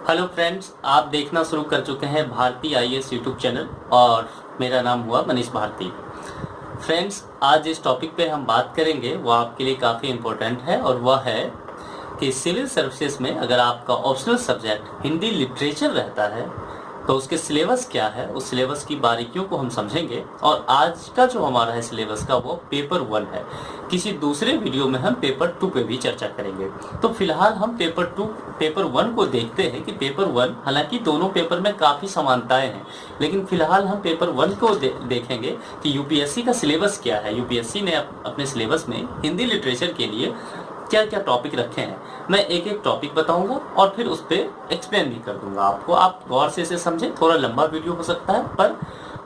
Hello friends, आप देखना शुरू कर चुके हैं भारती आईएएस यूट्यूब चैनल और मेरा नाम हुआ मनीष भारती। फ्रेंड्स, आज जिस टॉपिक पे हम बात करेंगे वो आपके लिए काफ़ी इम्पोर्टेंट है और वह है कि सिविल सर्विसेज में अगर आपका ऑप्शनल सब्जेक्ट हिंदी लिटरेचर रहता है तो उसके सिलेबस क्या है, उस सिलेबस की बारीकियों को हम समझेंगे। और आज का जो हमारा है सिलेबस का वो पेपर 1 है। किसी दूसरे वीडियो में हम पेपर 2 पे भी चर्चा करेंगे। तो फिलहाल हम पेपर 1 को देखते हैं कि पेपर 1, हालांकि दोनों पेपर में काफ़ी समानताएं हैं, लेकिन फिलहाल हम पेपर 1 को देखेंगे कि यूपीएससी का सिलेबस क्या है। यूपीएससी ने अपने सिलेबस में हिंदी लिटरेचर के लिए क्या क्या टॉपिक रखे हैं। मैं एक एक टॉपिक बताऊंगा और फिर उस पर एक्सप्लेन भी कर दूंगा आपको। आप गौर से इसे समझें। थोड़ा लंबा वीडियो हो सकता है पर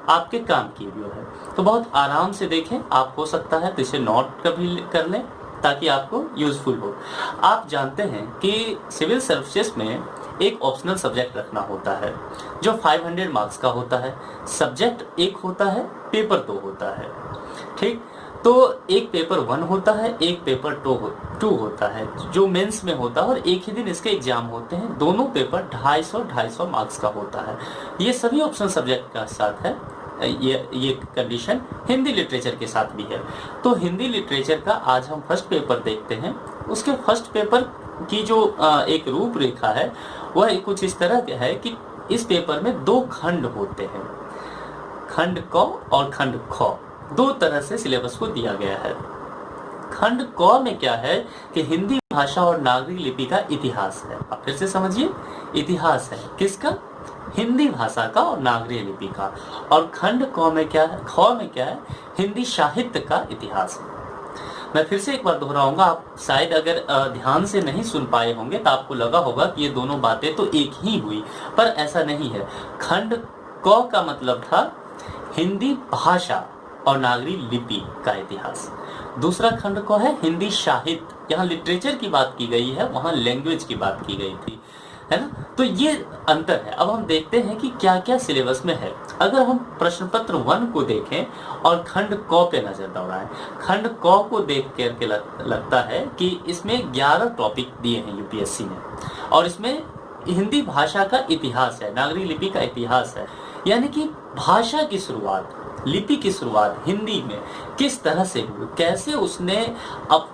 आपके काम की वीडियो है, तो बहुत आराम से देखें। आप हो सकता है तो इसे नोट कभी कर लें ताकि आपको यूजफुल हो। आप जानते हैं कि सिविल सर्विसेज में एक ऑप्शनल सब्जेक्ट रखना होता है जो 500 मार्क्स का होता है। सब्जेक्ट एक होता है, पेपर 2 होता है। ठीक, तो एक पेपर 1 होता है, एक पेपर 2 होता है जो मेंस में होता है और एक ही दिन इसके एग्जाम होते हैं। दोनों पेपर 250 मार्क्स का होता है। ये सभी ऑप्शनल सब्जेक्ट का साथ है। ये कंडीशन हिंदी लिटरेचर के साथ भी है। तो हिंदी लिटरेचर का आज हम फर्स्ट पेपर देखते हैं। उसके फर्स्ट पेपर की जो एक रूपरेखा है वह कुछ इस तरह का है कि इस पेपर में 2 खंड होते हैं, खंड क और खंड ख। 2 तरह से सिलेबस को दिया गया है। खंड क में क्या है कि हिंदी भाषा और नागरिक लिपि का इतिहास है। आप फिर से समझिए, इतिहास है किसका? हिंदी भाषा का और नागरिक लिपि का। और खंड क में क्या है, ख में क्या है? हिंदी साहित्य का इतिहास है। मैं फिर से एक बार दोहराऊंगा, आप शायद अगर ध्यान से नहीं सुन पाए होंगे तो आपको लगा होगा कि ये दोनों बातें तो एक ही हुई, पर ऐसा नहीं है। खंड क का मतलब था हिंदी भाषा और नागरिक लिपि का इतिहास। दूसरा खंड को है हिंदी साहित्य। यहाँ लिटरेचर की बात की गई है, वहाँ लैंग्वेज की बात की गई थी, है ना। तो ये अंतर है। अब हम देखते हैं कि क्या क्या सिलेबस में है। अगर हम प्रश्न पत्र 1 को देखें और खंड क पे नजर दौड़ाएं, खंड क को देख करके लगता है कि इसमें 11 टॉपिक दिए हैं यूपीएससी ने और इसमें हिंदी भाषा का इतिहास है, नागरिक लिपि का इतिहास है। यानी कि भाषा की शुरुआत, लिपि की शुरुआत हिंदी में किस तरह से हुई, कैसे उसने अब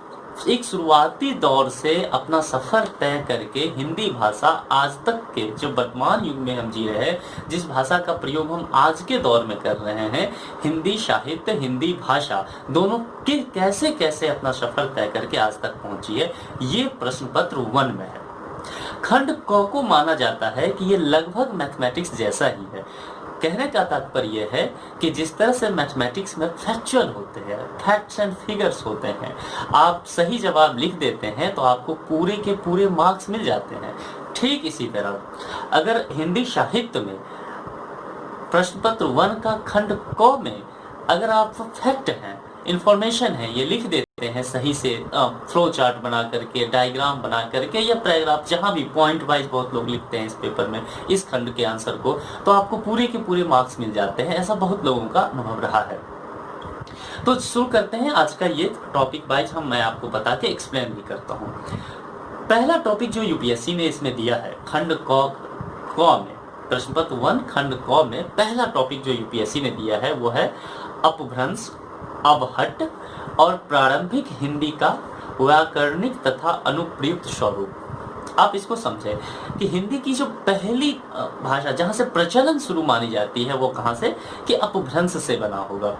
एक शुरुआती दौर से अपना सफर तय करके हिंदी भाषा आज तक के जो वर्तमान युग में हम जी रहे हैं, जिस भाषा का प्रयोग हम आज के दौर में कर रहे हैं, हिंदी साहित्य, हिंदी भाषा दोनों के कैसे कैसे अपना सफर तय करके आज तक पहुंची है, ये प्रश्न पत्र 1 में है। खंड क को माना जाता है कि ये लगभग मैथमेटिक्स जैसा ही है। कहने का तात्पर्य है कि जिस तरह से मैथमेटिक्स में फैक्चुअल होते हैं, फैक्ट्स एंड फिगर्स होते हैं, आप सही जवाब लिख देते हैं तो आपको पूरे के पूरे मार्क्स मिल जाते हैं। ठीक इसी तरह अगर हिंदी साहित्य में प्रश्न पत्र 1 का खंड क में अगर आप फैक्ट हैं, इंफॉर्मेशन है, ये लिख देते हैं सही से, फ्लो चार्ट बना करके, डायग्राम बना करके या पैराग्राफ, जहां भी पॉइंट वाइज बहुत लोग लिखते हैं इस पेपर में इस खंड के आंसर को, तो आपको पूरे के पूरे मार्क्स मिल जाते हैं। ऐसा बहुत लोगों का अनुभव रहा है। तो शुरू करते हैं आज का ये टॉपिक वाइज, मैं आपको बता के एक्सप्लेन भी करता हूँ। पहला टॉपिक जो यूपीएससी ने इसमें दिया है खंड क में, प्रश्न पत्र 1 खंड क में पहला टॉपिक जो यूपीएससी ने दिया है वो है अपभ्रंश, अवहट्ट और प्रारंभिक हिंदी का व्याकरणिक तथा अनुप्रयुक्त स्वरूप। आप इसको समझें कि हिंदी की जो पहली भाषा जहां से प्रचलन शुरू मानी जाती है वो कहां से, कि अपभ्रंश से बना होगा।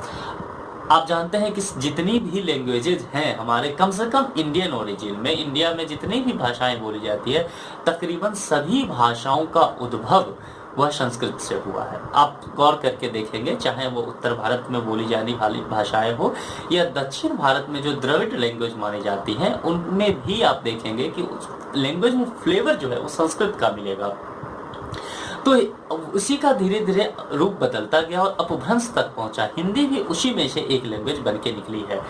आप जानते हैं कि जितनी भी लैंग्वेजेज हैं हमारे, कम से कम इंडियन ओरिजिन में, इंडिया में जितनी भी भाषाएं बोली जाती है, तकरीबन सभी भाषाओं का उद्भव वह संस्कृत से हुआ है। आप गौर करके देखेंगे, चाहे वो उत्तर भारत में बोली जाने वाली भाषाएं हो या दक्षिण भारत में जो द्रविड़ लैंग्वेज मानी जाती हैं, उनमें भी आप देखेंगे कि उस लैंग्वेज में फ्लेवर जो है वो संस्कृत का मिलेगा। तो उसी का धीरे धीरे रूप बदलता गया और अपभ्रंश तक पहुंचा। हिंदी भी उसी में से एक लैंग्वेज बन के निकली है।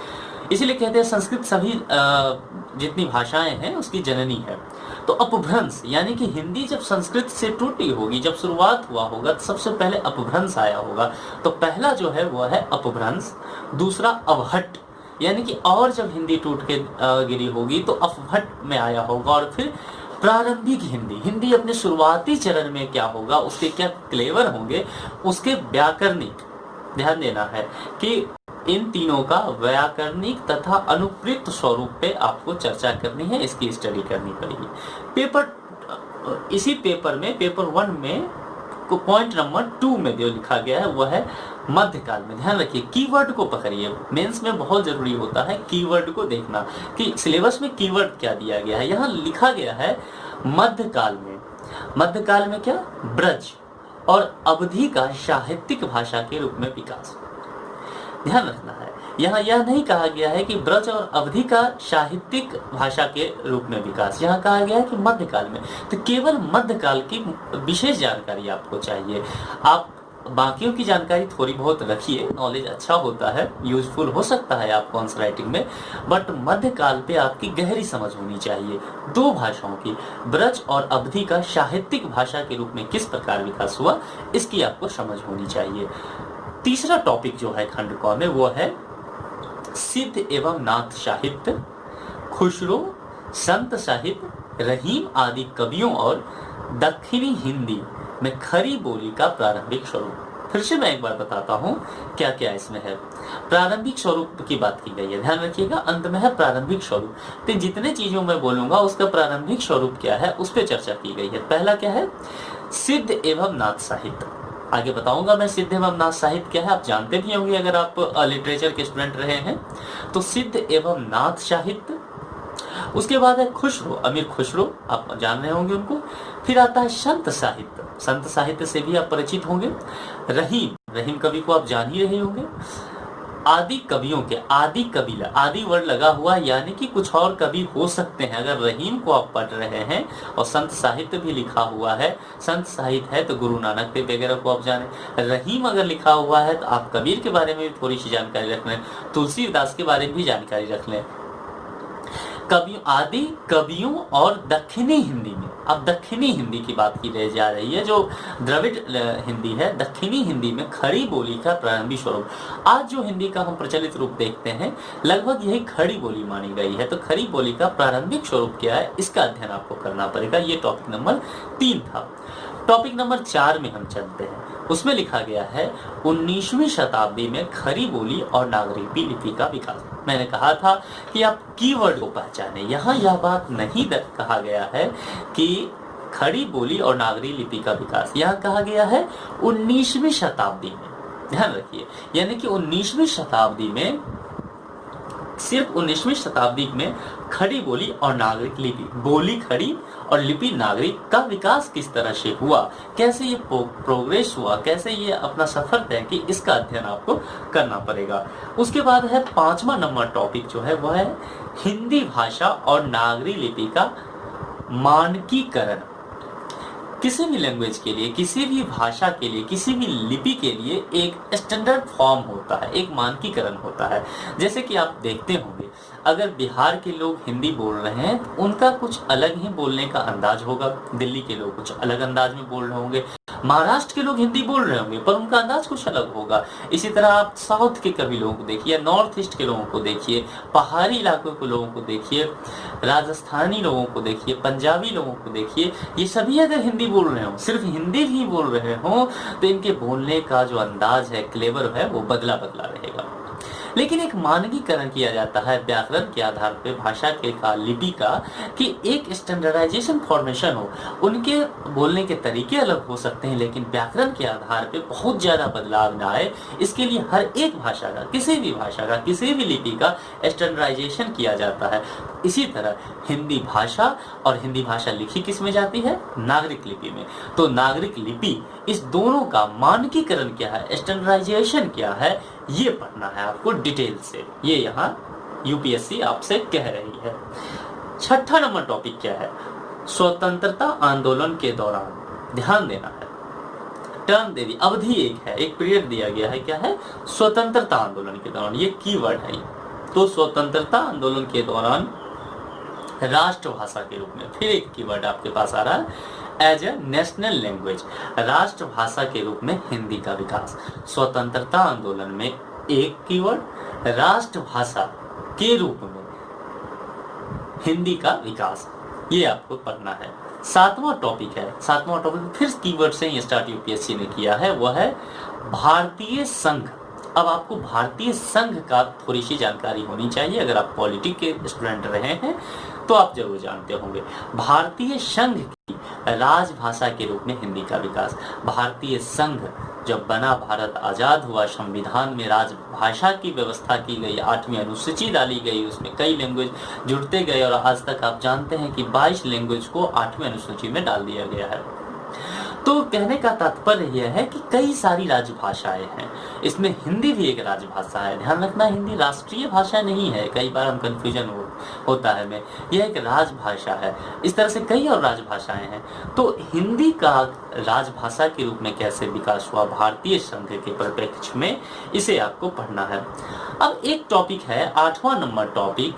इसीलिए कहते हैं संस्कृत सभी जितनी भाषाएं हैं उसकी जननी है। तो अपभ्रंश यानी कि हिंदी जब संस्कृत से टूटी होगी, जब शुरुआत हुआ होगा, तो सबसे पहले अपभ्रंश आया होगा। तो पहला जो है वो है अपभ्रंश। दूसरा अवहट्ट, यानी कि और जब हिंदी टूट के गिरी होगी तो अपभट्ट में आया होगा और फिर प्रारंभिक हिंदी, हिंदी अपने शुरुआती चरण में क्या होगा, उसके क्या क्लेवर होंगे, उसके व्याकरणिक, ध्यान देना है कि इन तीनों का व्याकरणिक तथा अनुप्रेत स्वरूप पे आपको चर्चा करनी है, इसकी स्टडी करनी पड़ेगी। इसी पेपर में, पेपर 1 में को पॉइंट नंबर 2 में जो लिखा गया है वह है मध्यकाल में। ध्यान रखिए, कीवर्ड को पकड़िए, मेंस में बहुत जरूरी होता है कीवर्ड को देखना कि सिलेबस में कीवर्ड क्या दिया गया है। यहाँ लिखा गया है मध्यकाल में, मध्यकाल में क्या, ब्रज और अवधि का साहित्यिक भाषा के रूप में विकास। ध्यान रखना है, यहाँ यह नहीं कहा गया है कि ब्रज और अवधि का साहित्यिक भाषा के रूप में विकास, यहाँ कहा गया है कि मध्यकाल में। तो केवल मध्यकाल की विशेष जानकारी आपको चाहिए। आप बाकियों की जानकारी थोड़ी बहुत रखिए, नॉलेज अच्छा होता है, यूजफुल हो सकता है आपको आंसर राइटिंग में, बट मध्यकाल पे आपकी गहरी समझ होनी चाहिए। 2 भाषाओं की, ब्रज और अवधि का साहित्यिक भाषा के रूप में किस प्रकार विकास हुआ, इसकी आपको समझ होनी चाहिए। तीसरा टॉपिक जो है खंड क में वो है सिद्ध एवं नाथ साहित्य, खुसरो, संत साहित्य, रहीम आदि कवियों और दक्षिणी हिंदी में खड़ी बोली का प्रारंभिक स्वरूप। फिर से मैं एक बार बताता हूँ क्या क्या इसमें है। प्रारंभिक स्वरूप की बात की गई है, ध्यान रखिएगा, अंत में है प्रारंभिक स्वरूप। तो जितने चीजों में बोलूंगा उसका प्रारंभिक स्वरूप क्या है उस पर चर्चा की गई है। पहला क्या है, सिद्ध एवं नाथ साहित्य। आगे बताऊंगा मैं सिद्ध एवं नाथ साहित्य क्या है, आप जानते भी होंगे अगर आप लिटरेचर के स्टूडेंट रहे हैं तो। सिद्ध एवं नाथ साहित्य, उसके बाद है खुसरो, अमीर खुसरो, आप जान रहे होंगे उनको। फिर आता है संत साहित्य, संत साहित्य से भी आप परिचित होंगे। रहीम, रहीम कवि को आप जान ही रहे होंगे। आदि कवियों के, आदि कबीला, आदि वर्ड लगा हुआ, यानी कि कुछ और कवि हो सकते हैं। अगर रहीम को आप पढ़ रहे हैं और संत साहित्य भी लिखा हुआ है, संत साहित्य है तो गुरु नानक देव वगैरह को आप जाने। रहीम अगर लिखा हुआ है तो आप कबीर के बारे में भी थोड़ी सी जानकारी रख लें, तुलसीदास के बारे में भी जानकारी रख लें। कवियों, आदि कवियों और दक्षिणी हिंदी में, अब दक्षिणी हिंदी की बात की जा रही है, जो द्रविड़ हिंदी है, दक्षिणी हिंदी में खड़ी बोली का प्रारंभिक स्वरूप। आज जो हिंदी का हम प्रचलित रूप देखते हैं लगभग यही खड़ी बोली मानी गई है। तो खड़ी बोली का प्रारंभिक स्वरूप क्या है, इसका अध्ययन आपको करना पड़ेगा। ये टॉपिक नंबर 3 था। टॉपिक नंबर 4 में हम चलते हैं, उसमें लिखा गया है 19वीं शताब्दी में खड़ी बोली और नागरिकी लिपि का विकास। मैंने कहा था कि आप कीवर्ड को पहचाने, यहाँ यह बात नहीं कहा गया है कि खड़ी बोली और नागरिक लिपि का विकास, यहाँ कहा गया है 19वीं शताब्दी में। ध्यान रखिए, यानी कि 19वीं शताब्दी में, सिर्फ 19वीं शताब्दी में खड़ी बोली और नागरिक लिपि, बोली खड़ी और लिपि नागरिक का विकास किस तरह से हुआ, कैसे ये प्रोग्रेस हुआ, कैसे ये अपना सफर तय कि इसका अध्ययन आपको करना पड़ेगा। उसके बाद है 5वां नंबर टॉपिक जो है वह है हिंदी भाषा और नागरिक लिपि का मानकीकरण। किसी भी लैंग्वेज के लिए, किसी भी भाषा के लिए, किसी भी लिपि के लिए एक स्टैंडर्ड फॉर्म होता है, एक मानकीकरण होता है। जैसे कि आप देखते होंगे अगर बिहार के लोग हिंदी बोल रहे हैं तो उनका कुछ अलग ही बोलने का अंदाज होगा, दिल्ली के लोग कुछ अलग अंदाज में बोल रहे होंगे, महाराष्ट्र के लोग हिंदी बोल रहे होंगे पर उनका अंदाज कुछ अलग होगा। इसी तरह आप साउथ के कभी लोगों को देखिए, नॉर्थ ईस्ट के लोगों को देखिए, पहाड़ी इलाकों के लोगों को देखिए, राजस्थानी लोगों को देखिए, पंजाबी लोगों को देखिए, ये सभी अगर हिंदी बोल रहे हो, सिर्फ हिंदी भी बोल रहे हो तो इनके बोलने का जो अंदाज है, क्लेवर है, वो बदला बदला रहेगा। लेकिन एक मानकीकरण किया जाता है व्याकरण के आधार पे, भाषा के का, लिपि का, कि एक स्टैंडर्डाइजेशन फॉर्मेशन हो। उनके बोलने के तरीके अलग हो सकते हैं लेकिन व्याकरण के आधार पे बहुत ज्यादा बदलाव ना आए, इसके लिए हर एक भाषा का, किसी भी भाषा का, किसी भी लिपि का स्टैंडर्डाइजेशन किया जाता है। इसी तरह हिंदी भाषा और हिंदी भाषा लिखी किस में जाती है, नागरिक लिपि में। तो नागरिक लिपि, इस दोनों का मानकीकरण क्या है, स्टैंडर्डाइजेशन क्या है, ये पढ़ना है आपको डिटेल से। ये यहाँ यूपीएससी आपसे कह रही है। 6वां नंबर टॉपिक क्या है, स्वतंत्रता आंदोलन के दौरान। ध्यान देना है, टर्म दे दी, अवधि एक है, एक पीरियड दिया गया है, क्या है, स्वतंत्रता आंदोलन के दौरान, ये कीवर्ड है। तो स्वतंत्रता आंदोलन के दौरान राष्ट्रभाषा के रूप में, फिर एक कीवर्ड आपके पास आ रहा है, एज ए नेशनल लैंग्वेज, राष्ट्रभाषा के रूप में हिंदी का विकास। स्वतंत्रता आंदोलन में एक कीवर्ड, राष्ट्रभाषा के रूप में हिंदी का विकास। ये आपको पढ़ना है। सातवां टॉपिक है, सातवां टॉपिक फिर कीवर्ड से ही स्टार्ट यूपीएससी ने किया है, वह है भारतीय संघ। अब आपको भारतीय संघ का थोड़ी सी जानकारी होनी चाहिए। अगर आप पॉलिटी के स्टूडेंट रहे हैं तो आप जरूर जानते होंगे। भारतीय संघ की राजभाषा के रूप में हिंदी का विकास। भारतीय संघ जब बना, भारत आजाद हुआ, संविधान में राजभाषा की व्यवस्था की गई, 8वीं अनुसूची डाली गई, उसमें कई लैंग्वेज जुड़ते गए और आज तक आप जानते हैं कि 22 लैंग्वेज को 8वीं अनुसूची में डाल दिया गया है। तो कहने का तात्पर्य यह है कि कई सारी राजभाषाएं हैं, इसमें हिंदी भी एक राजभाषा है। ध्यान रखना, हिंदी राष्ट्रीय भाषा नहीं है, कई बार हम कंफ्यूजन होता है में, यह एक राजभाषा है। इस तरह से कई और राजभाषाएं हैं। तो हिंदी का राजभाषा के रूप में कैसे विकास हुआ भारतीय संघ के परिप्रेक्ष्य में, इसे आपको पढ़ना है। अब एक टॉपिक है 8वां नंबर टॉपिक,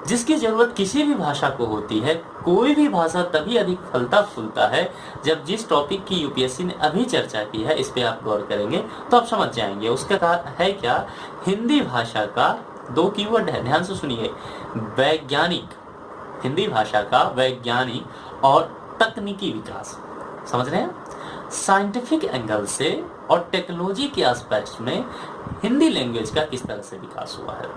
जिसकी जरूरत किसी भी भाषा को होती है। कोई भी भाषा तभी अधिक फलता फूलता है जब जिस टॉपिक की यूपीएससी ने अभी चर्चा की है, इस पे आप गौर करेंगे तो आप समझ जाएंगे। उसका कारण है क्या, हिंदी भाषा का 2 कीवर्ड है, ध्यान से सुनिए, वैज्ञानिक, हिंदी भाषा का वैज्ञानिक और तकनीकी विकास। समझ रहे हैं, साइंटिफिक एंगल से और टेक्नोलॉजी के एस्पेक्ट्स में हिंदी लैंग्वेज का किस तरह से विकास हुआ है।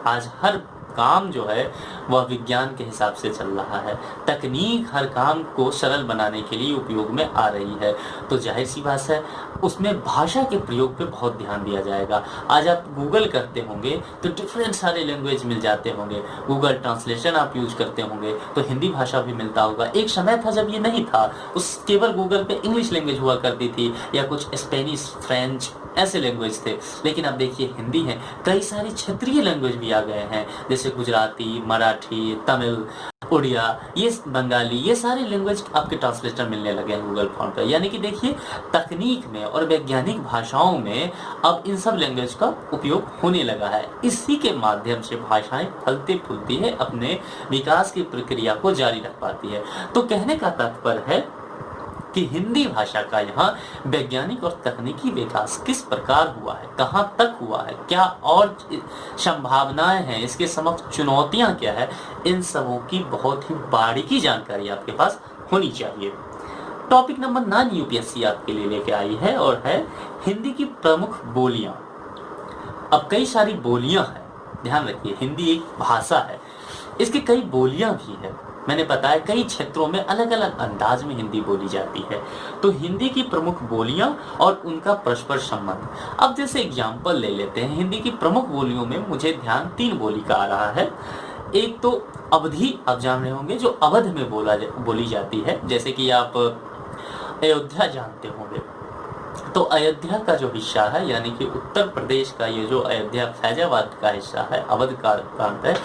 आज हर काम जो है वह विज्ञान के हिसाब से चल रहा है, तकनीक हर काम को सरल बनाने के लिए उपयोग में आ रही है। तो जाहिर सी बात है उसमें भाषा के प्रयोग पे बहुत ध्यान दिया जाएगा। आज आप गूगल करते होंगे तो डिफरेंट सारे लैंग्वेज मिल जाते होंगे, गूगल ट्रांसलेशन आप यूज करते होंगे तो हिंदी भाषा भी मिलता होगा। एक समय था जब ये नहीं था, उस केवल गूगल पे इंग्लिश लैंग्वेज हुआ करती थी या कुछ स्पेनिश, फ्रेंच ऐसे लैंग्वेज थे। लेकिन अब देखिए हिंदी है, कई सारी क्षेत्रीय लैंग्वेज भी आ गए हैं, जैसे गुजराती, मराठी, तमिल, उड़िया, ये बंगाली, ये सारे लैंग्वेज आपके ट्रांसलेटर मिलने लगे हैं गूगल फॉर्म पर। यानी कि देखिए तकनीक में और वैज्ञानिक भाषाओं में अब इन सब लैंग्वेज का उपयोग होने लगा है। इसी के माध्यम से भाषाएं फलती फूलती है, अपने विकास की प्रक्रिया को जारी रख पाती है। तो कहने का तात्पर्य है कि हिंदी भाषा का यहाँ वैज्ञानिक और तकनीकी विकास किस प्रकार हुआ है, कहाँ तक हुआ है, क्या और संभावनाएं हैं, इसके समक्ष चुनौतियां क्या है, इन सबों की बहुत ही बारीकी जानकारी आपके पास होनी चाहिए। टॉपिक नंबर 9 यूपीएससी आपके लिए लेके आई है और है हिंदी की प्रमुख बोलियां। अब कई सारी बोलियां हैं, ध्यान रखिए, हिंदी एक भाषा है, इसकी कई बोलियां भी है। मैंने बताया कई क्षेत्रों में अलग अलग अंदाज में हिंदी बोली जाती है। तो हिंदी की प्रमुख बोलियां और उनका परस्पर संबंध। अब जैसे एग्जाम्पल ले लेते हैं, हिंदी की प्रमुख बोलियों में मुझे ध्यान 3 बोली का आ रहा है। एक तो अवधी, आप जान रहे होंगे, जो अवध में बोली जाती है, जैसे कि आप अयोध्या जानते होंगे। तो अयोध्या का जो हिस्सा है, यानी कि उत्तर प्रदेश का ये जो अयोध्या फैजाबाद का हिस्सा है, अवध का प्रांत है,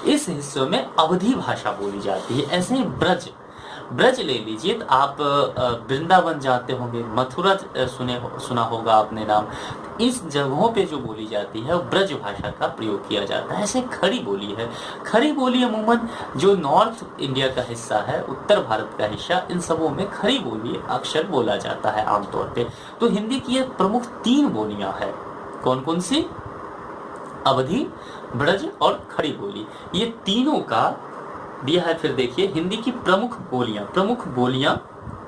इस हिस्से में अवधी भाषा बोली जाती है। ऐसे ही ब्रज ले लीजिए, तो आप वृंदावन जाते होंगे, मथुरा सुना होगा आपने नाम। इस जगहों पे जो बोली जाती है वो ब्रज भाषा का प्रयोग किया जाता है। ऐसे खड़ी बोली है, खड़ी बोली अमूमन जो नॉर्थ इंडिया का हिस्सा है, उत्तर भारत का हिस्सा, इन सबों में खड़ी बोली अक्सर बोला जाता है आमतौर पे। तो हिंदी की ये प्रमुख 3 बोलियां हैं, कौन कौन सी, अवधी, ब्रज और खड़ी बोली, ये तीनों का दिया है। फिर देखिए हिंदी की प्रमुख बोलियां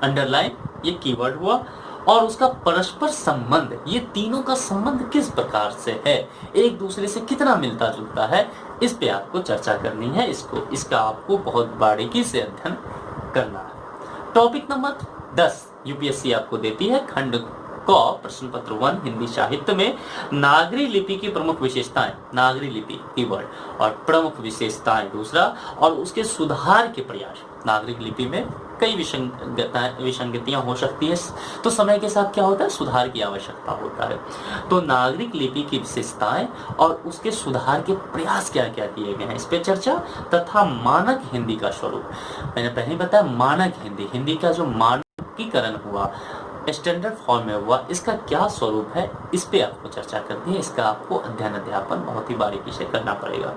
अंडरलाइन, ये कीवर्ड हुआ, और उसका परस्पर संबंध, ये तीनों का संबंध किस प्रकार से है, एक दूसरे से कितना मिलता जुलता है, इस पे आपको चर्चा करनी है। इसका आपको बहुत बारीकी से अध्ययन करना है। टॉपिक नंबर 10 यूपीएससी आपको देती है खंड क प्रश्न पत्र 1 हिंदी साहित्य में नागरी लिपि की प्रमुख विशेषताएं, नागरी लिपि कीवर्ड, और प्रमुख विशेषताएं दूसरा, और उसके सुधार के प्रयास। नागरिक लिपि में कई विसंगतियां हो सकती है, तो समय के साथ क्या होता है, सुधार की आवश्यकता होता है। तो नागरिक लिपि की विशेषताएं और उसके सुधार के प्रयास क्या क्या किए गए हैं, इस पे चर्चा, तथा मानक हिंदी का स्वरूप। मैंने पहले बताया मानक हिंदी का जो मानकीकरण हुआ, स्टैंडर्ड फॉर्म में हुआ, इसका क्या स्वरूप है, इस पे आपको चर्चा करनी है। इसका आपको अध्ययन अध्यापन बहुत ही बारीकी से करना पड़ेगा।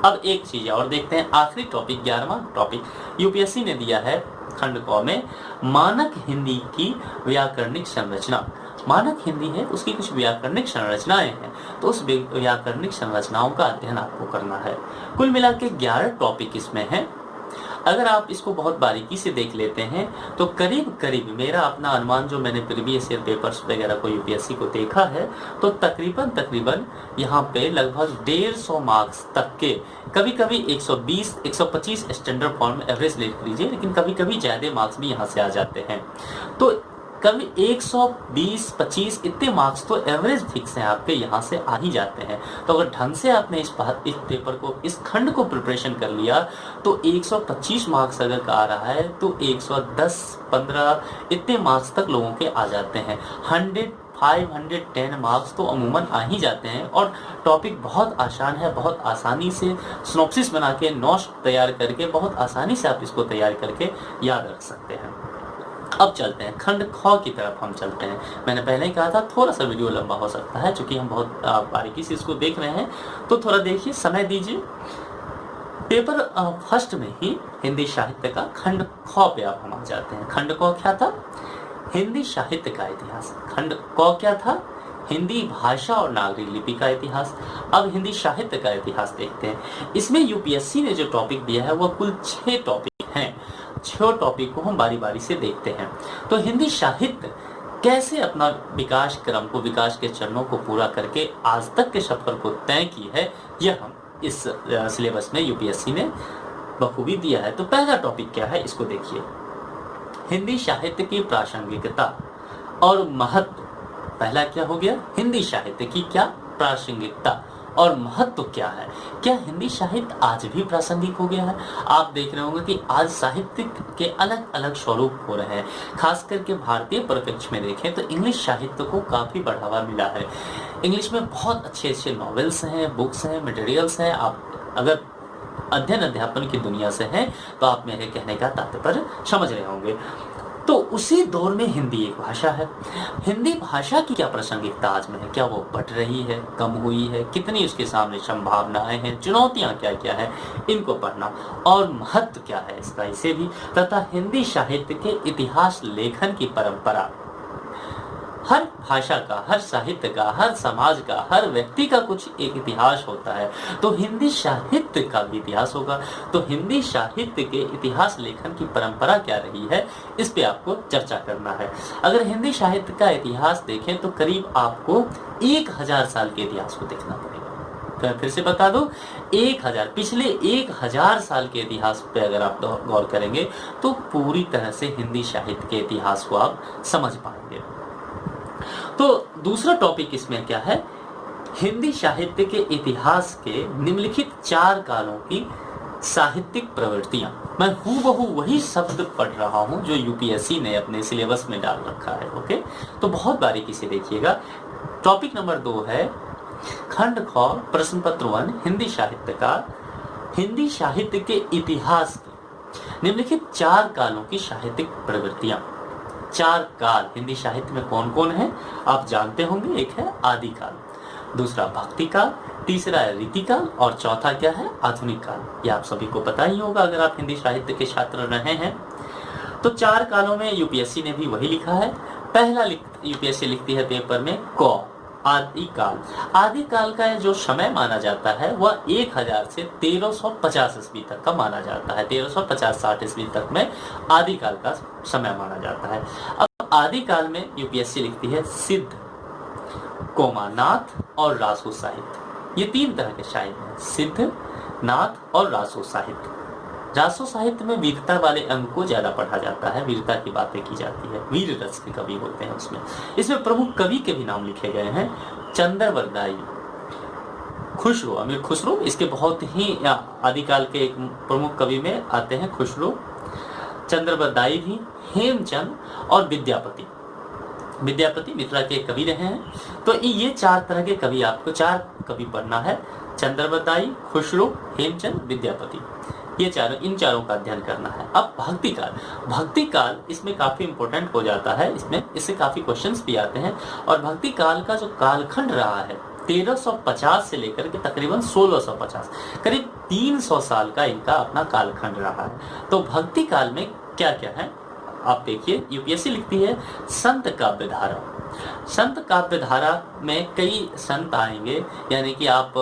अब एक चीज और देखते हैं, आखिरी टॉपिक 11वां टॉपिक यूपीएससी ने दिया है खंड क में मानक हिंदी की व्याकरणिक संरचना। मानक हिंदी है, उसकी कुछ व्याकरणिक संरचनाएं हैं, तो उस व्याकरणिक संरचनाओं का अध्ययन आपको करना है। कुल मिला के 11 टॉपिक इसमें है। अगर आप इसको बहुत बारीकी से देख लेते हैं तो करीब करीब मेरा अपना अनुमान, जो मैंने प्रीवियस ईयर पेपर्स वगैरह को यूपीएससी को देखा है, तो तकरीबन यहाँ पे लगभग 150 मार्क्स तक के, कभी कभी 120 125 स्टैंडर्ड फॉर्म में एवरेज ले लीजिए, लेकिन कभी कभी ज़्यादा मार्क्स भी यहाँ से आ जाते हैं। तो कभी 120-25 इतने मार्क्स तो एवरेज फिक्स हैं आपके, यहाँ से आ ही जाते हैं। तो अगर ढंग से आपने इस पेपर को, इस खंड को प्रिपरेशन कर लिया, तो 125 मार्क्स अगर का आ रहा है तो 110-15 इतने मार्क्स तक लोगों के आ जाते हैं। 510 मार्क्स तो अमूमन आ ही जाते हैं। और टॉपिक बहुत आसान है, बहुत आसानी से सिनॉप्सिस बना के, नोट्स तैयार करके बहुत आसानी से आप इसको तैयार करके याद रख सकते हैं। अब चलते हैं खंड ख की तरफ, हम चलते हैं। मैंने पहले ही कहा था थोड़ा सा वीडियो लंबा हो सकता है, क्योंकि हम बहुत बारीकी से इसको देख रहे हैं, तो थोड़ा देखिए, समय दीजिए। पेपर फर्स्ट में ही हिंदी साहित्य का खंड ख पे अब हम आ जाते हैं। खंड क क्या था? हिंदी साहित्य का इतिहास। खंड क क्या था? हिंदी भाषा और नागरिक लिपि का इतिहास। अब हिंदी साहित्य का इतिहास देखते हैं। इसमें यूपीएससी ने जो टॉपिक दिया है वह कुल 6 टॉपिक हैं। 6 टॉपिक को हम बारी बारी से देखते हैं। तो हिंदी साहित्य कैसे अपना विकास क्रम को, विकास के चरणों को पूरा करके आज तक के सफर को तय की है, यह हम इस सिलेबस में यूपीएससी ने बखूबी दिया है। तो पहला टॉपिक क्या है, इसको देखिए। हिंदी साहित्य की प्रासंगिकता और महत्व। पहला क्या हो गया? हिंदी साहित्य की क्या प्रासंगिकता और महत्व क्या है? क्या हिंदी साहित्य आज भी प्रासंगिक हो गया है? आप देख रहे होंगे कि आज साहित्य के अलग अलग स्वरूप हो रहे हैं। खास करके भारतीय परिप्रेक्ष्य में देखें तो इंग्लिश साहित्य को काफ़ी बढ़ावा मिला है। इंग्लिश में बहुत अच्छे अच्छे नॉवेल्स हैं, बुक्स हैं, मटेरियल्स हैं। आप अगर अध्ययन अध्यापन की दुनिया से हैं तो आप मेरे कहने का तात्पर्य समझ रहे होंगे। तो उसी दौर में हिंदी एक भाषा है। हिंदी भाषा की क्या प्रासंगिकता आज में है? क्या वो बढ़ रही है, कम हुई है? कितनी उसके सामने संभावनाएं हैं, चुनौतियां क्या क्या है, इनको पढ़ना। और महत्व क्या है इसका, इसे भी। तथा हिंदी साहित्य के इतिहास लेखन की परंपरा। हर भाषा का, हर साहित्य का, हर समाज का, हर व्यक्ति का कुछ एक इतिहास होता है। तो हिंदी साहित्य का भी इतिहास होगा। तो हिंदी साहित्य के इतिहास लेखन की परंपरा क्या रही है, इस पे आपको चर्चा करना है। अगर हिंदी साहित्य का इतिहास देखें तो करीब आपको 1000 साल के इतिहास को देखना पड़ेगा। तो फिर से बता दो, 1000 पिछले 1000 साल के इतिहास पे अगर आप गौर करेंगे तो पूरी तरह से हिंदी साहित्य के इतिहास को आप समझ पाएंगे। तो दूसरा टॉपिक इसमें क्या है? हिंदी साहित्य के इतिहास के निम्नलिखित 4 कालों की साहित्यिक प्रवृत्तियां। मैं हूबहू वही शब्द पढ़ रहा हूं जो यूपीएससी ने अपने सिलेबस में डाल रखा है। ओके, तो बहुत बारीकी से देखिएगा। टॉपिक नंबर 2 है खंड ख प्रश्न पत्र 1 हिंदी साहित्य का, हिंदी साहित्य के इतिहास के निम्नलिखित 4 कालों की साहित्यिक प्रवृत्तियां। 4 काल हिंदी साहित्य में कौन कौन है आप जानते होंगे। एक है आदिकाल, दूसरा भक्ति काल, तीसरा है रीतिकाल और चौथा क्या है? आधुनिक काल। ये आप सभी को पता ही होगा अगर आप हिंदी साहित्य के छात्र रहे हैं। तो 4 कालों में यूपीएससी ने भी वही लिखा है। पहला यूपीएससी लिखती है पेपर में क आदिकाल। आदिकाल का जो समय माना जाता है वह 1000 से 1350 ईस्वी तक का माना जाता है। 1350-60 ईस्वी तक में आदिकाल का समय माना जाता है। अब आदिकाल में यूपीएससी लिखती है सिद्ध, नाथ और रासो साहित्य। ये 3 तरह के साहित्य हैं, सिद्ध, नाथ और रासो साहित्य। रासो साहित्य में वीरता वाले अंग को ज्यादा पढ़ा जाता है, वीरता की बातें की जाती है, वीर रस के कवि होते हैं उसमें। इसमें प्रमुख कवि के भी नाम लिखे गए हैं। चंद्रवरदाई, खुसरो, अमीर खुसरो इसके बहुत ही आदिकाल के एक प्रमुख कवि में आते हैं खुसरो, चंद्रवरदाई भी, हेमचंद और विद्यापति। विद्यापति मिथिला के कवि रहे हैं। तो ये 4 तरह के कवि, आपको 4 कवि पढ़ना है। चंद्रवरदाई, खुसरो, हेमचंद, विद्यापति, ये चारों, इन चारों का अध्ययन करना है। अब भक्ति काल, भक्ति काल इसमें काफी इंपॉर्टेंट हो जाता है। इससे काफी क्वेश्चंस भी आते हैं। और भक्ति काल का जो कालखंड रहा है 1350 से लेकर के तकरीबन 1650, करीब 300 साल का इनका अपना कालखंड रहा है। तो भक्ति काल में क्या क्या है आप देखिए यूपीएससी लिखती है संत काव्य धारा। संत काव्य धारा में कई संत आएंगे, यानी कि आप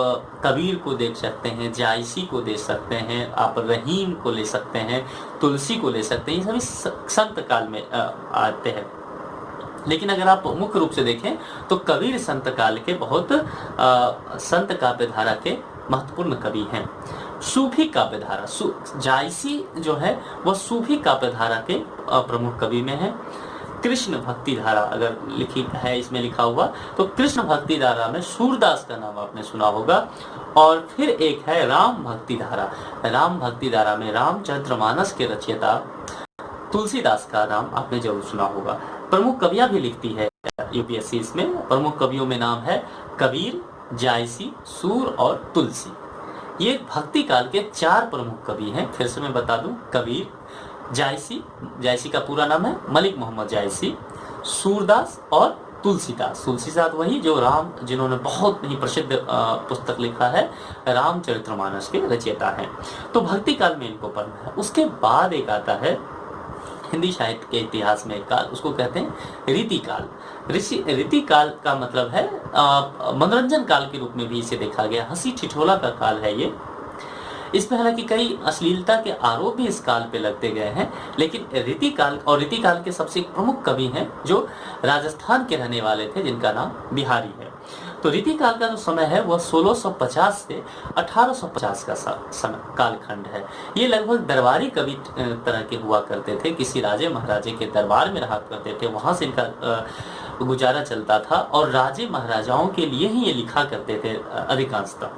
कबीर को देख सकते हैं, जायसी को देख सकते हैं, आप रहीम को ले सकते हैं, तुलसी को ले सकते हैं, ये सभी संत काल में आते हैं। लेकिन अगर आप मुख्य रूप से देखें तो कबीर संत काल के बहुत संत काव्य धारा के महत्वपूर्ण कवि हैं। सूफी काव्य धारा, जायसी जो है वह सूफी काव्य धारा के प्रमुख कवि में है। कृष्ण भक्ति धारा अगर लिखी है, इसमें लिखा हुआ, तो कृष्ण भक्ति धारा में सूरदास का नाम आपने सुना होगा। और फिर एक है राम भक्ति धारा। राम भक्ति धारा में रामचरितमानस के रचयिता तुलसीदास का नाम आपने जरूर सुना होगा। प्रमुख कवियां भी लिखती है यूपीएससी, इसमें प्रमुख कवियों में नाम है कबीर, जायसी, सूर और तुलसी। ये भक्ति काल के 4 प्रमुख कवि हैं। फिर से मैं बता दूं, कबीर, जायसी का पूरा नाम है मलिक मोहम्मद जायसी, सूरदास और तुलसीदास। तुलसीदास वही जो जिन्होंने बहुत ही प्रसिद्ध पुस्तक लिखा है रामचरितमानस के रचयिता हैं। तो भक्ति काल में इनको पढ़ना है। उसके बाद एक आता है हिंदी साहित्य के इतिहास में एक काल, उसको कहते हैं रीतिकाल। रीतिकाल का मतलब है मनोरंजन काल के रूप में भी इसे देखा गया, हंसी ठिठोला का काल है ये। इसमें हालांकि कई अश्लीलता के आरोप भी इस काल पे लगते गए हैं, लेकिन रीतिकाल के सबसे प्रमुख कवि हैं जो राजस्थान के रहने वाले थे, जिनका नाम बिहारी है। तो रीतिकाल का जो समय है वह 1650 से 1850 का समय कालखंड है। ये लगभग दरबारी कवि तरह के हुआ करते थे, किसी राजे महाराजे के दरबार में रहा करते थे, वहां से इनका गुजारा चलता था और राजे महाराजाओं के लिए ही ये लिखा करते थे अधिकांशतः।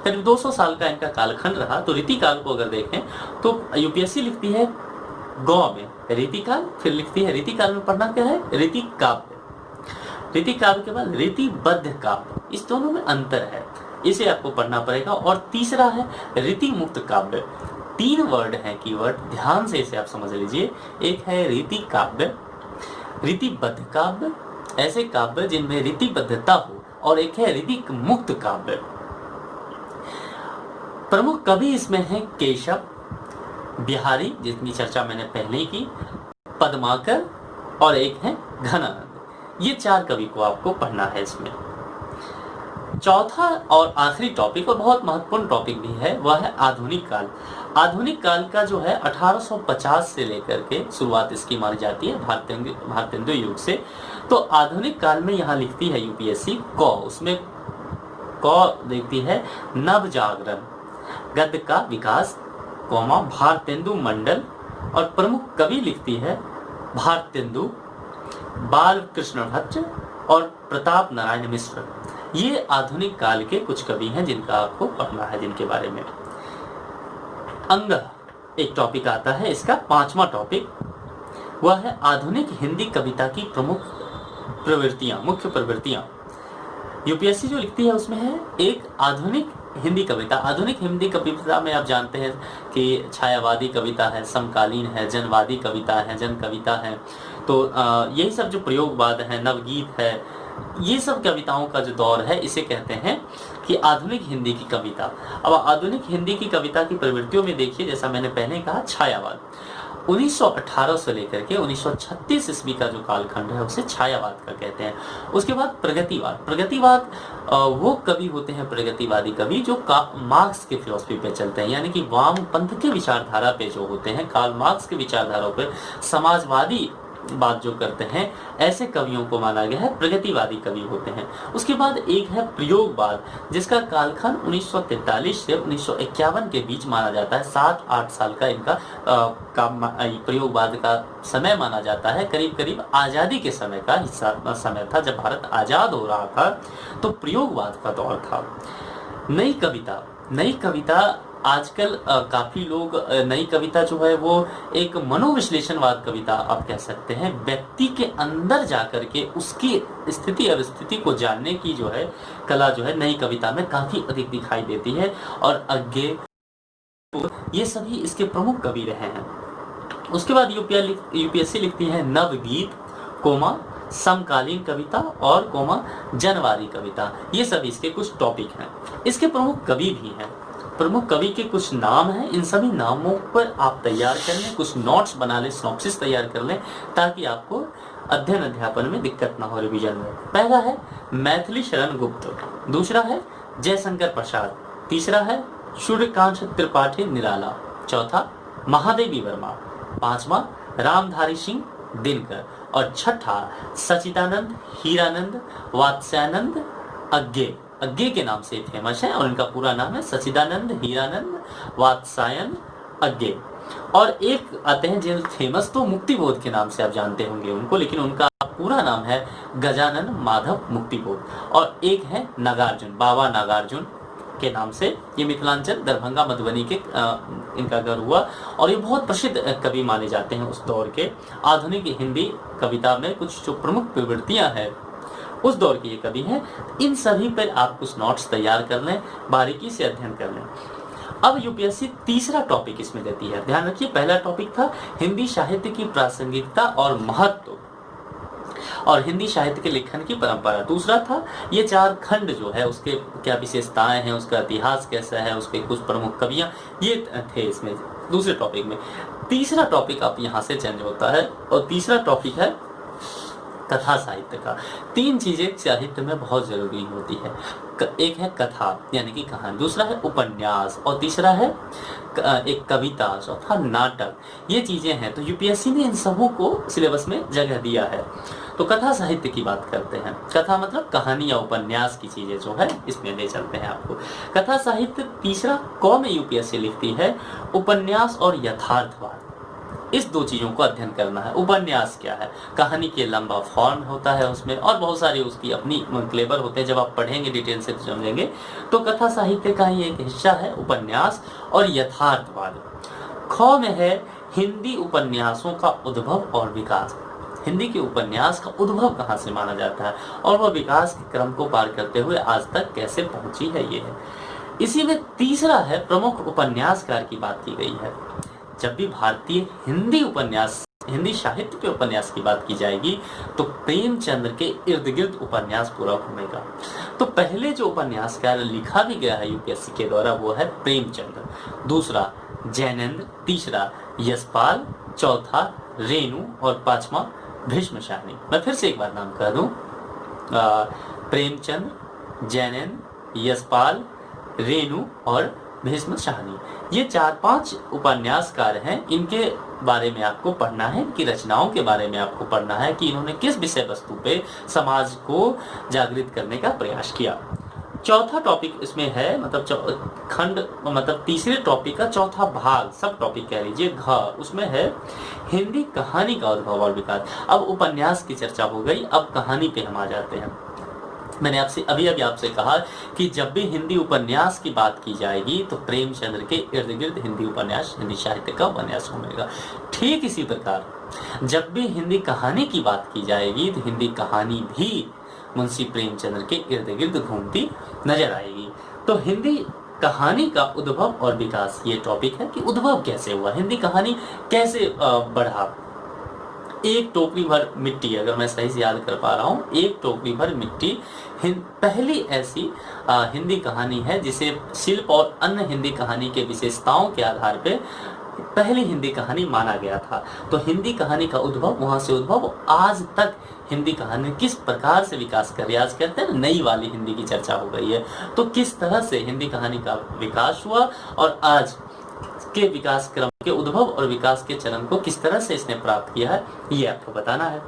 करीब 200 साल का इनका कालखंड रहा। तो रीतिकाल को अगर देखें तो यूपीएससी लिखती है गौ में रीतिकाल, फिर लिखती है रीतिकाल में पढ़ना क्या है, रीति काव्य। रीति काव्य के बाद रीतिबद्ध काव्य, इस दोनों में अंतर है, इसे आपको पढ़ना पड़ेगा। और तीसरा है रीति मुक्त काव्य। 3 वर्ड हैं, कीवर्ड, ध्यान से इसे आप समझ लीजिए। एक है रीति काव्य, रीतिबद्ध काव्य, ऐसे काव्य जिनमें रीतिबद्धता हो, और एक है रीति मुक्त काव्य। प्रमुख कवि इसमें हैं केशव, बिहारी जिसकी चर्चा मैंने पहले ही की, पद्माकर और एक है घनानंद। ये 4 कवि को आपको पढ़ना है इसमें। चौथा और आखिरी टॉपिक, और बहुत महत्वपूर्ण टॉपिक भी है, वह है आधुनिक काल। आधुनिक काल का जो है 1850 से लेकर के शुरुआत इसकी मानी जाती है, भारतेंदु युग से। तो आधुनिक काल में यहाँ लिखती है यूपीएससी कौ, उसमें कौ देखती है नव जागरण, गद्य का विकास, भारतेंदु मंडल, और प्रमुख कवि लिखती है भारतेंदु, बाल कृष्ण भट्ट और प्रताप नारायण मिश्र। ये आधुनिक काल के कुछ कवि हैं जिनका आपको पढ़ना है, जिनके बारे में। अंग एक टॉपिक आता है, इसका 5वां टॉपिक वह है आधुनिक हिंदी कविता की प्रमुख प्रवृत्तियां, मुख्य प्रवृत्तियां। यूपीएससी जो लिखती है उसमें है एक आधुनिक हिंदी कविता। आधुनिक हिंदी कविता में आप जानते हैं कि छायावादी कविता है, समकालीन है, जनवादी कविता है, जन कविता है। तो यही सब जो प्रयोगवाद है, नवगीत है, ये सब कविताओं का जो दौर है, इसे कहते हैं कि आधुनिक हिंदी की कविता। अब आधुनिक हिंदी की कविता की प्रवृत्तियों में देखिए, जैसा मैंने पहले कहा, छायावाद 1918 से लेकर के 1936 ईस्वी का जो कालखंड है उसे छायावाद का कहते हैं। उसके बाद प्रगतिवाद वो कवि होते हैं, प्रगतिवादी कवि जो मार्क्स के फिलॉसफी पे चलते हैं, यानी कि वाम पंथ के विचारधारा पे जो होते हैं, कार्ल मार्क्स के विचारधारा पे समाजवादी बात जो करते हैं, ऐसे कवियों को माना गया है प्रगतिवादी कवि होते हैं। उसके बाद एक है प्रयोगवाद, जिसका कालखंड 1943 से 1951 के बीच माना जाता है। 7-8 साल का इनका प्रयोगवाद का समय माना जाता है। करीब करीब आज़ादी के समय का हिस्सा समय था, जब भारत आज़ाद हो रहा था, तो प्रयोगवाद का दौर था। नई कविता आजकल काफी लोग नई कविता जो है वो एक मनोविश्लेषणवाद कविता आप कह सकते हैं। व्यक्ति के अंदर जाकर के उसकी स्थिति अवस्थिति को जानने की जो है कला जो है नई कविता में काफी अधिक दिखाई देती है। और आगे ये सभी इसके प्रमुख कवि रहे हैं। उसके बाद यूपीएससी लिखती है नवगीत, समकालीन कविता और जनवादी कविता। ये सभी इसके कुछ टॉपिक हैं। इसके प्रमुख कवि भी हैं। प्रमुख कवि के कुछ नाम हैं, इन सभी नामों पर आप तैयार कर लें, कुछ नोट्स बना लें, सिनॉप्सिस तैयार कर लें, ताकि आपको अध्ययन अध्यापन में दिक्कत ना हो रिवीजन में। पहला है मैथिली शरण गुप्त, दूसरा है जयशंकर प्रसाद, तीसरा है सूर्यकांत त्रिपाठी निराला, चौथा महादेवी वर्मा, पांचवा रामधारी सिंह दिनकर और छठा सचिदानंद हीरानंद वात्स्यानंद अज्ञे। अज्ञे के नाम से फेमस है और इनका पूरा नाम है सचिदानंद हीरानंद वात्स्यायन अज्ञे। और एक आते हैं जो फेमस तो मुक्तिबोध के नाम से आप जानते होंगे उनको, लेकिन उनका पूरा नाम है गजानन माधव मुक्तिबोध। और एक है नागार्जुन, बाबा नागार्जुन के नाम से, ये मिथिलांचल दरभंगा मधुबनी के इनका घर हुआ और ये बहुत प्रसिद्ध कवि माने जाते हैं उस दौर के। आधुनिक हिंदी कविता में कुछ जो प्रमुख प्रवृत्तियां हैं उस दौर के ये कवि हैं। इन सभी पर आप कुछ नोट्स तैयार कर लें, बारीकी से अध्ययन कर लें। अब यूपीएससी तीसरा टॉपिक इसमें देती है, ध्यान रखिए। पहला टॉपिक था हिंदी साहित्य की प्रासंगिकता और महत्व और हिंदी साहित्य के लेखन की परंपरा। दूसरा था ये चार खंड जो है उसके क्या विशेषताएं हैं, उसका इतिहास कैसा है, उसके कुछ प्रमुख कवियां, ये थे इसमें दूसरे टॉपिक में। तीसरा टॉपिक आप यहाँ से चेंज होता है और तीसरा टॉपिक है कथा साहित्य का। तीन चीजें साहित्य में बहुत जरूरी होती है, एक है कथा यानी कि कहानी, दूसरा है उपन्यास और तीसरा है एक कविता, चौथा नाटक। ये चीजें हैं तो यूपीएससी ने इन सबों को सिलेबस में जगह दिया है। तो कथा साहित्य की बात करते हैं। कथा मतलब कहानी या उपन्यास की चीजें जो है इसमें ले चलते हैं आपको। कथा साहित्य तीसरा क में यूपीएससी लिखती है उपन्यास और यथार्थवाद। इस दो चीजों को अध्ययन करना है। उपन्यास क्या है? कहानी के लंबा फॉर्म होता है उसमें और बहुत सारे उसकी अपनी क्लेवर होते हैं, जब आप पढ़ेंगे डिटेल से समझेंगे। तो कथा साहित्य का ही एक हिस्सा है उपन्यास और यथार्थवाद। ख में है हिंदी उपन्यासों का उद्भव और विकास। हिंदी के उपन्यास का उद्भव कहाँ से माना जाता है और वह विकास के क्रम को पार करते हुए आज तक कैसे पहुंची है, ये है। इसी में तीसरा है प्रमुख उपन्यासकार की बात की गई है। जब भी भारतीय हिंदी उपन्यास, हिंदी साहित्य के उपन्यास की बात की जाएगी तो प्रेमचंद्र के इर्द गिर्द उपन्यास पूरा घूमेगा। तो पहले जो उपन्यासकार लिखा भी गया है यूपीएससी के द्वारा वो है प्रेमचंद्र, दूसरा जैनेन्द्र, तीसरा यशपाल, चौथा रेणु और पांचवा भीष्मशाहनी। मैं फिर से एक बार नाम कह दूं, प्रेमचंद्र, जैनेन्द्र, यशपाल, रेणु और भीष्मशाहनी, ये 4-5 उपन्यासकार हैं। इनके बारे में आपको पढ़ना है, इनकी रचनाओं के बारे में आपको पढ़ना है कि इन्होंने किस विषय वस्तु पे समाज को जागृत करने का प्रयास किया। चौथा टॉपिक इसमें है, मतलब खंड, मतलब तीसरे टॉपिक का चौथा भाग, सब टॉपिक कह लीजिए, घ, उसमें है हिंदी कहानी का उद्भव और विकास। अब उपन्यास की चर्चा हो गई, अब कहानी पे हम आ जाते हैं। मैंने आपसे अभी आपसे कहा कि जब भी हिंदी उपन्यास की बात की जाएगी तो प्रेमचंद्र के इर्द गिर्द हिंदी उपन्यास, हिंदी साहित्य का उपन्यास घूमेगा। ठीक इसी प्रकार जब भी हिंदी कहानी की बात की जाएगी तो हिंदी कहानी भी मुंशी प्रेमचंद्र के इर्द गिर्द घूमती नजर आएगी। तो हिंदी कहानी का उद्भव और विकास ये टॉपिक है कि उद्भव कैसे हुआ, हिंदी कहानी कैसे बढ़ा। एक टोकरी भर मिट्टी, अगर मैं सही से याद कर पा रहा हूँ, एक टोकरी भर मिट्टी पहली ऐसी हिंदी कहानी है जिसे शिल्प और अन्य हिंदी कहानी के विशेषताओं के आधार पे पहली हिंदी कहानी माना गया था। तो हिंदी कहानी का उद्भव, वहां से उद्भव, आज तक हिंदी कहानी किस प्रकार से विकास कर रही है। आज कहते हैं नई वाली हिंदी की चर्चा हो गई है, तो किस तरह से हिंदी कहानी का विकास हुआ और आज के विकास क्रम के उद्भव और विकास के चरण को किस तरह से इसने प्राप्त किया है, ये आपको बताना है।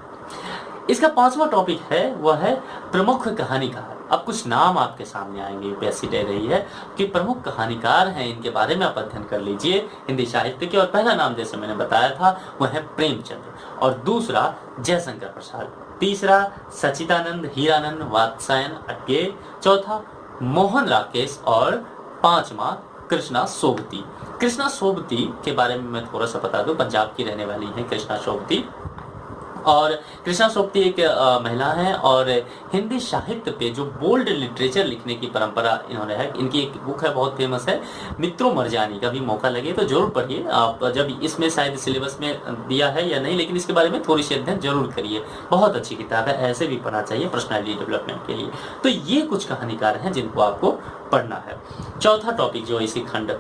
इसका 5वां टॉपिक है वह है प्रमुख कहानीकार। अब कुछ नाम आपके सामने आएंगे, यूपीएससी दे रही है कि प्रमुख कहानीकार हैं, इनके बारे में आप अध्ययन कर लीजिए हिंदी साहित्य के। और पहला नाम जैसे मैंने बताया था वह है प्रेमचंद्र और दूसरा जयशंकर प्रसाद, तीसरा सचिदानंद हीरानंद वात्स्यायन अज्ञे, चौथा मोहन राकेश और पांचवा कृष्णा सोबती। कृष्णा सोबती के बारे में मैं थोड़ा सा बता दूं, पंजाब की रहने वाली है कृष्णा सोबती। और कृष्णा सोपती एक महिला हैं और हिंदी साहित्य पे जो बोल्ड लिटरेचर लिखने की परंपरा इन्होंने है। इनकी एक बुक है बहुत फेमस है, मित्रों मरजानी। कभी मौका लगे तो जरूर पढ़िए आप, जब इसमें शायद सिलेबस में दिया है या नहीं, लेकिन इसके बारे में थोड़ी सी अध्ययन जरूर करिए। बहुत अच्छी किताब है, ऐसे भी पढ़ना चाहिए पर्सनैलिटी डेवलपमेंट के लिए। तो ये कुछ कहानीकार हैं जिनको आपको पढ़ना है। चौथा टॉपिक जो इसी खंड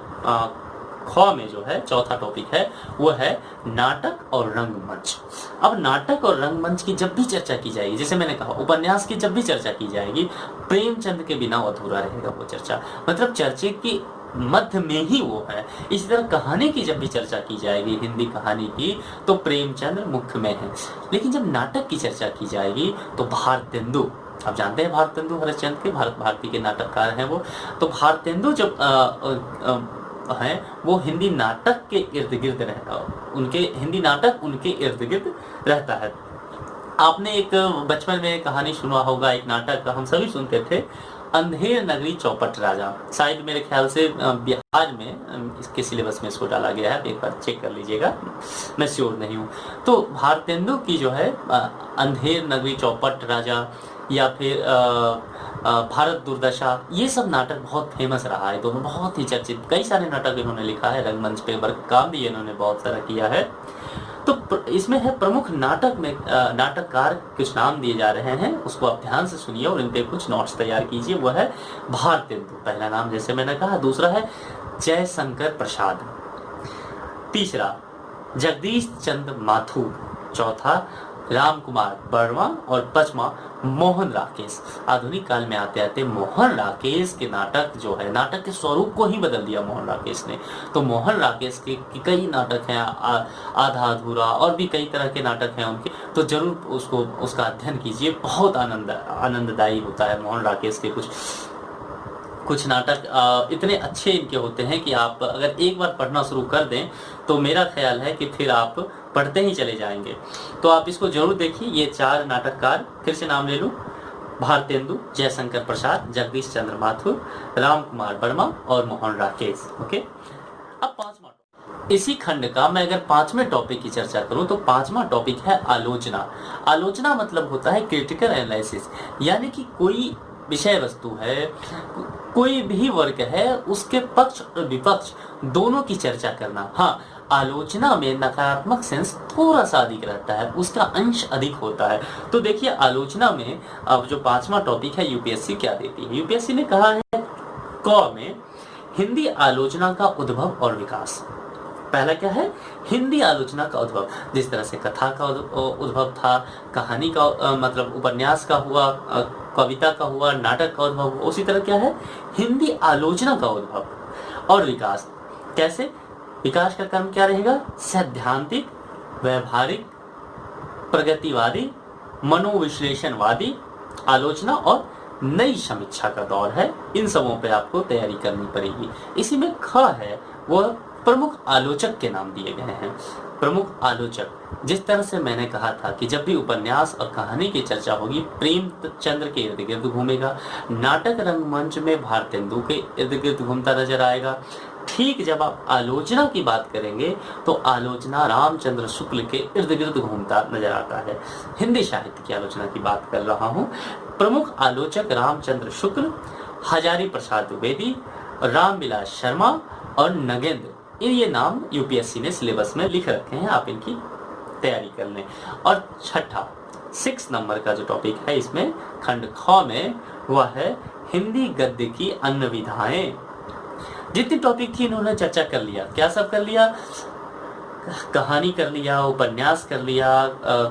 ख में जो है चौथा टॉपिक है वो है नाटक और रंगमंच। अब नाटक और रंगमंच की जब भी चर्चा की जाएगी, जैसे मैंने कहा उपन्यास की जब भी चर्चा की जाएगी, प्रेमचंद के बिना अधूरा रहेगा वो चर्चा। मतलब चर्चे की मध्य में ही वो है। इसी तरह कहानी की जब भी चर्चा की जाएगी, हिंदी कहानी की, तो प्रेमचंद मुख्य में है। लेकिन जब नाटक की चर्चा की जाएगी तो भारतेंदु, आप जानते हैं भारतेंदु हरिश्चंद्र के, भारत भारती के नाटककार हैं वो। तो भारतेंदु जब हैं वो हिंदी नाटक के इर्द गिर्द रहता, उनके हिंदी नाटक उनके इर्द गिर्द रहता है। आपने एक बचपन में कहानी सुना होगा, एक नाटक हम सभी सुनते थे, अंधेर नगरी चौपट राजा। शायद मेरे ख्याल से बिहार में इसके सिलेबस में इसको डाला गया है, एक बार चेक कर लीजिएगा, मैं श्योर नहीं हूँ। तो भारतेंदु की जो है अंधेर नगरी चौपट राजा या फिर भारत दुर्दशा, ये सब नाटक बहुत फेमस रहा है, दोनों बहुत ही चर्चित। कई सारे नाटक इन्होंने लिखा है, रंगमंच पे वर्क काम भी इन्होंने बहुत सारा किया है। तो इसमें है प्रमुख नाटक में नाटककार कुछ नाम दिए जा रहे हैं, उसको आप ध्यान से सुनिए और इन पे कुछ नोट्स तैयार कीजिए। वो है भारतेंदु, पहला नाम जैसे मैंने कहा। दूसरा है जयशंकर प्रसाद, तीसरा जगदीश चंद्र माथुर, चौथा राम कुमार वर्मा और पांचवा मोहन राकेश। आधुनिक काल में आते आते मोहन राकेश के नाटक जो है, नाटक के स्वरूप को ही बदल दिया मोहन राकेश ने। तो मोहन राकेश के कई नाटक हैं, आधा अधूरा और भी कई तरह के नाटक हैं उनके, तो जरूर उसका अध्ययन कीजिए। बहुत आनंददायी होता है। मोहन राकेश के कुछ नाटक इतने अच्छे इनके होते हैं कि आप अगर एक बार पढ़ना शुरू कर दें तो मेरा ख्याल है कि फिर आप पढ़ते ही चले जाएंगे। तो आप इसको जरूर देखिए। ये 4 नाटककार, फिर से नाम ले लूँ, भारतेंदु, जयशंकर प्रसाद, जगदीश चंद्र माथुर, राम कुमार वर्मा और मोहन राकेश। ओके, अब 5वां इसी खंड का मैं अगर 5वें टॉपिक की चर्चा करूं तो 5वां टॉपिक है आलोचना। आलोचना मतलब होता है क्रिटिकल एनालिसिस, यानी कि कोई विषय वस्तु है, कोई भी वर्ग है, उसके पक्ष और विपक्ष दोनों की चर्चा करना। हाँ, आलोचना में नकारात्मक सेंस थोड़ा सा अधिक रहता है, उसका अंश अधिक होता है। तो देखिए आलोचना में अब जो 5वां टॉपिक है, यूपीएससी क्या देती है। यूपीएससी ने कहा है क में हिंदी आलोचना का उद्भव और विकास। पहला क्या है, हिंदी आलोचना का उद्भव। जिस तरह से कथा का उद्भव था, कहानी का मतलब उपन्यास का हुआ, कविता का हुआ, नाटक का उद्भव, उसी तरह क्या है, हिंदी आलोचना का उद्भव और विकास। कैसे विकास का क्रम क्या रहेगा, सैद्धांतिक, व्यवहारिक, प्रगतिवादी, मनोविश्लेषणवादी आलोचना और नई समीक्षा का दौर है। इन सबों पे आपको तैयारी करनी पड़ेगी। इसी में ख है, वह प्रमुख आलोचक के नाम दिए गए हैं। प्रमुख आलोचक, जिस तरह से मैंने कहा था कि जब भी उपन्यास और कहानी की चर्चा होगी, प्रेमचंद्र के इर्द गिर्द घूमेगा। नाटक रंगमंच में भारतेंदु के इर्द गिर्द घूमता नजर आएगा। ठीक जब आप आलोचना की बात करेंगे तो आलोचना रामचंद्र शुक्ल के इर्द गिर्द घूमता नजर आता है। हिंदी साहित्य की आलोचना की बात कर रहा हूँ। प्रमुख आलोचक रामचंद्र शुक्ल, हजारी प्रसाद द्विवेदी, रामविलास शर्मा और नगेंद्र, ये नाम यूपीएससी ने सिलेबस में लिख रखे हैं, आप इनकी तैयारी कर लें। और छठा 6 नंबर का जो टॉपिक है इसमें खंड ख में, वह है हिंदी गद्य की अन्य विधाएं। जितनी टॉपिक थी इन्होंने चर्चा कर लिया। क्या सब कर लिया, कहानी कर लिया, उपन्यास कर लिया,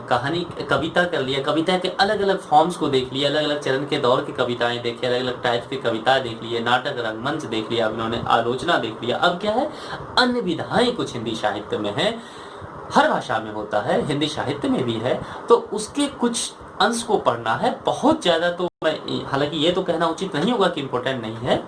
कहानी कविता कर लिया, कविता के अलग अलग फॉर्म्स को देख लिया, अलग अलग चरण के दौर की कविताएं देखी, अलग अलग टाइप की कविताएं देख लिए, नाटक रंगमंच देख लिया, अब इन्होंने आलोचना देख लिया। अब क्या है, अन्य विधाएं कुछ हिंदी साहित्य में है, हर भाषा में होता है, हिंदी साहित्य में भी है, तो उसके कुछ अंश को पढ़ना है। बहुत ज़्यादा तो मैं, हालांकि ये तो कहना उचित नहीं होगा कि इम्पोर्टेंट नहीं है,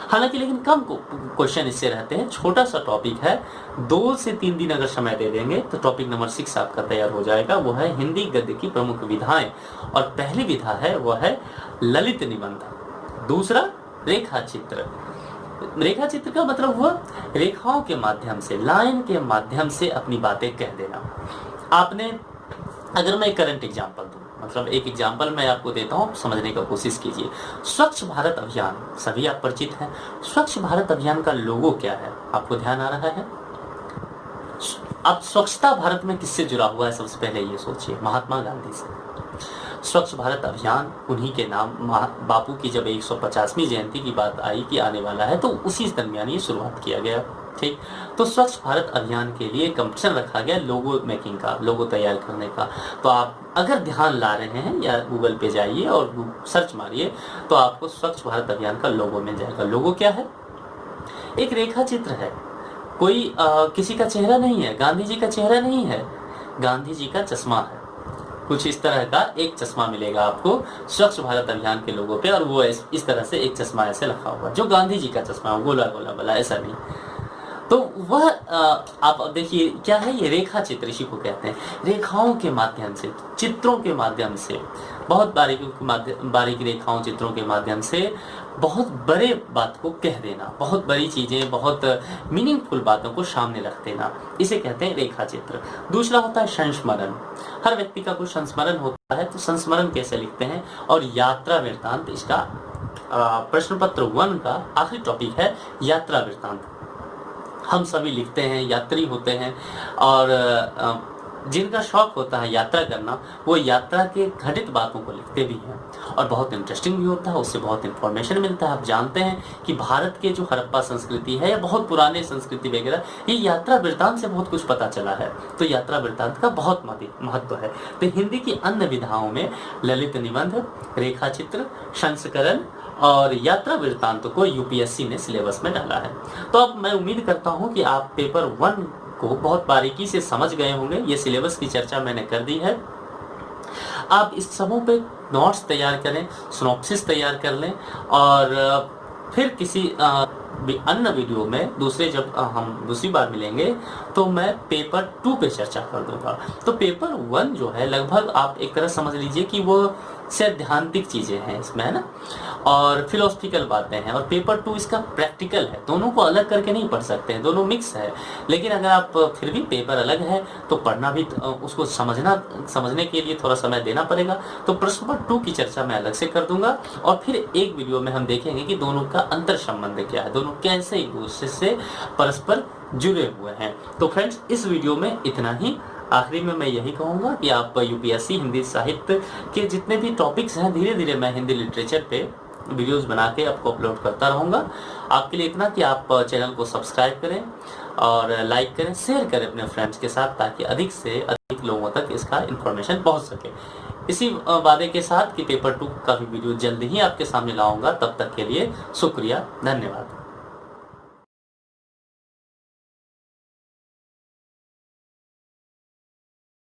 हालांकि लेकिन कम क्वेश्चन इससे रहते हैं। छोटा सा टॉपिक है, 2 से 3 दिन अगर समय दे देंगे तो टॉपिक नंबर 6 आपका तैयार हो जाएगा। वो है हिंदी गद्य की प्रमुख विधाएं। और पहली विधा है वह है ललित निबंध। दूसरा रेखा चित्र। रेखा चित्र का मतलब हुआ रेखाओं के माध्यम से, लाइन के माध्यम से अपनी बातें कह देना। आपने अगर मैं एक करंट एग्जांपल दूं, मतलब एक एग्जांपल मैं आपको देता हूं, समझने का कोशिश कीजिए। स्वच्छ भारत अभियान, सभी आप परिचित हैं। स्वच्छ भारत अभियान का लोगो क्या है, आपको ध्यान आ रहा है? अब स्वच्छता भारत में किससे जुड़ा हुआ है, सबसे पहले ये सोचिए, महात्मा गांधी से। स्वच्छ भारत अभियान उन्हीं के नाम, बापू की जब 150वीं जयंती की बात आई कि आने वाला है, तो उसी दरमियान ये शुरुआत किया गया। ठीक, तो स्वच्छ भारत अभियान के लिए कंपटीशन रखा गया लोगो मेकिंग का, लोगो तैयार करने का। तो आप अगर ध्यान ला रहे हैं या गूगल पे जाइए और सर्च मारिए तो आपको स्वच्छ भारत अभियान का लोगो मिल जाएगा। लोगो क्या है? एक रेखा चित्र है, कोई किसी का चेहरा नहीं है, गांधी जी का चेहरा नहीं है, गांधी जी का चश्मा है। कुछ इस तरह का एक चश्मा मिलेगा आपको स्वच्छ भारत अभियान के लोगों पे, और वो इस तरह से एक चश्मा ऐसे रखा हुआ जो गांधी जी का चश्मा है, गोला गोला वाला, ऐसा नहीं। तो वह आप देखिए क्या है, ये रेखा चित्र इसी को कहते हैं। रेखाओं के माध्यम से, चित्रों के माध्यम से, बहुत बारीक रेखाओं चित्रों के माध्यम से बहुत बड़े बात को कह देना, बहुत बड़ी चीजें, बहुत मीनिंगफुल बातों को सामने रख देना, इसे कहते हैं रेखा चित्र। दूसरा होता है संस्मरण। हर व्यक्ति का कुछ संस्मरण होता है, तो संस्मरण कैसे लिखते हैं? और यात्रा वृत्तांत, इसका प्रश्न पत्र 1 का आखिरी टॉपिक है, यात्रा वृत्तांत। हम सभी लिखते हैं, यात्री होते हैं, और जिनका शौक होता है यात्रा करना, वो यात्रा के घटित बातों को लिखते भी हैं, और बहुत इंटरेस्टिंग भी होता है, उससे बहुत इन्फॉर्मेशन मिलता है। आप जानते हैं कि भारत के जो हड़प्पा संस्कृति है या बहुत पुराने संस्कृति वगैरह, ये यात्रा वृत्तांत से बहुत कुछ पता चला है। तो यात्रा वृत्तांत का बहुत महत्व है। तो हिंदी की अन्य विधाओं में ललित निबंध, रेखा चित्र, संस्करण और यात्रा वृत्तांत को यूपीएससी ने सिलेबस में डाला है। तो अब मैं उम्मीद करता हूं कि आप पेपर 1 को बहुत बारीकी से समझ गए होंगे। ये सिलेबस की चर्चा मैंने कर दी है। आप इस समूह पे नोट्स तैयार करें, सिनॉप्सिस तैयार कर लें, और फिर किसी अन्य वीडियो में जब हम दूसरी बार मिलेंगे तो मैं पेपर 2 पे चर्चा कर दूंगा। तो पेपर 1 जो है लगभग आप एक तरह समझ लीजिए कि वो सैद्धांतिक चीजें हैं इसमें, है ना, और फिलोसफिकल बातें हैं, और पेपर 2 इसका प्रैक्टिकल है। दोनों को अलग करके नहीं पढ़ सकते हैं, दोनों मिक्स है। लेकिन अगर आप फिर भी पेपर अलग है तो पढ़ना भी, उसको समझने के लिए थोड़ा समय देना पड़ेगा। तो प्रश्न पत्र 2 की चर्चा मैं अलग से कर दूंगा, और फिर एक वीडियो में हम देखेंगे कि दोनों का अंतर संबंध क्या है, दोनों कैसे एक दूसरे से परस्पर जुड़े हुए हैं। तो फ्रेंड्स, इस वीडियो में इतना ही। आखिरी में मैं यही कहूँगा कि आप यूपीएससी हिंदी साहित्य के जितने भी टॉपिक्स हैं, धीरे धीरे मैं हिंदी लिटरेचर पे वीडियोस बना के आपको अपलोड करता रहूँगा। आपके लिए इतना कि आप चैनल को सब्सक्राइब करें और लाइक करें, शेयर करें अपने फ्रेंड्स के साथ, ताकि अधिक से अधिक लोगों तक इसका इन्फॉर्मेशन पहुँच सके। इसी वादे के साथ कि पेपर 2 का भी वीडियो जल्द ही आपके सामने लाऊंगा। तब तक के लिए शुक्रिया, धन्यवाद।